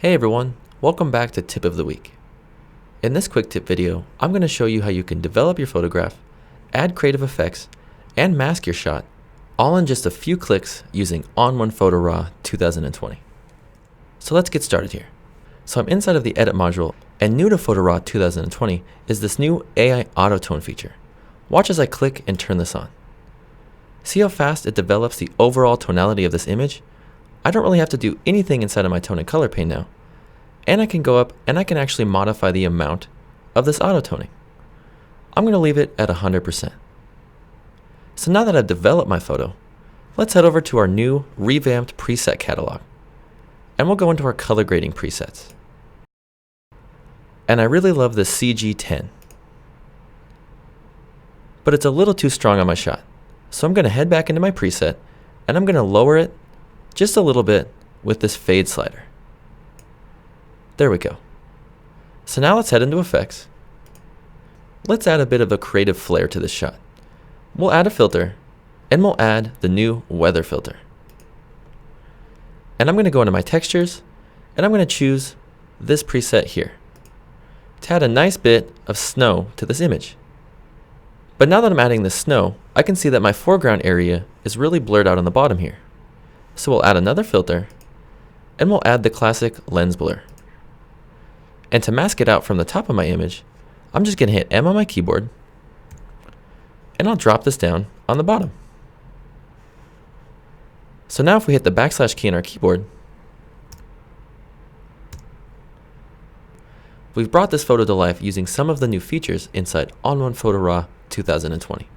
Hey everyone, welcome back to Tip of the Week. In this quick tip video, I'm going to show you how you can develop your photograph, add creative effects, and mask your shot, all in just a few clicks using ON1 Photo RAW 2020. So let's get started here. So I'm inside of the Edit module, and new to Photo RAW 2020 is this new AI Auto Tone feature. Watch as I click and turn this on. See how fast it develops the overall tonality of this image? I don't really have to do anything inside of my tone and color pane now. And I can go up and I can actually modify the amount of this auto toning. I'm going to leave it at 100%. So now that I've developed my photo, let's head over to our new revamped preset catalog. And we'll go into our color grading presets. And I really love the CG10. But it's a little too strong on my shot. So I'm going to head back into my preset and I'm going to lower it just a little bit with this fade slider. There we go. So now let's head into effects. Let's add a bit of a creative flair to this shot. We'll add a filter and we'll add the new weather filter. And I'm going to go into my textures and I'm going to choose this preset here to add a nice bit of snow to this image. But now that I'm adding the snow, I can see that my foreground area is really blurred out on the bottom here. So we'll add another filter and we'll add the classic lens blur. And to mask it out from the top of my image, I'm just going to hit M on my keyboard and I'll drop this down on the bottom. So now if we hit the backslash key on our keyboard, we've brought this photo to life using some of the new features inside ON1 Photo RAW 2020.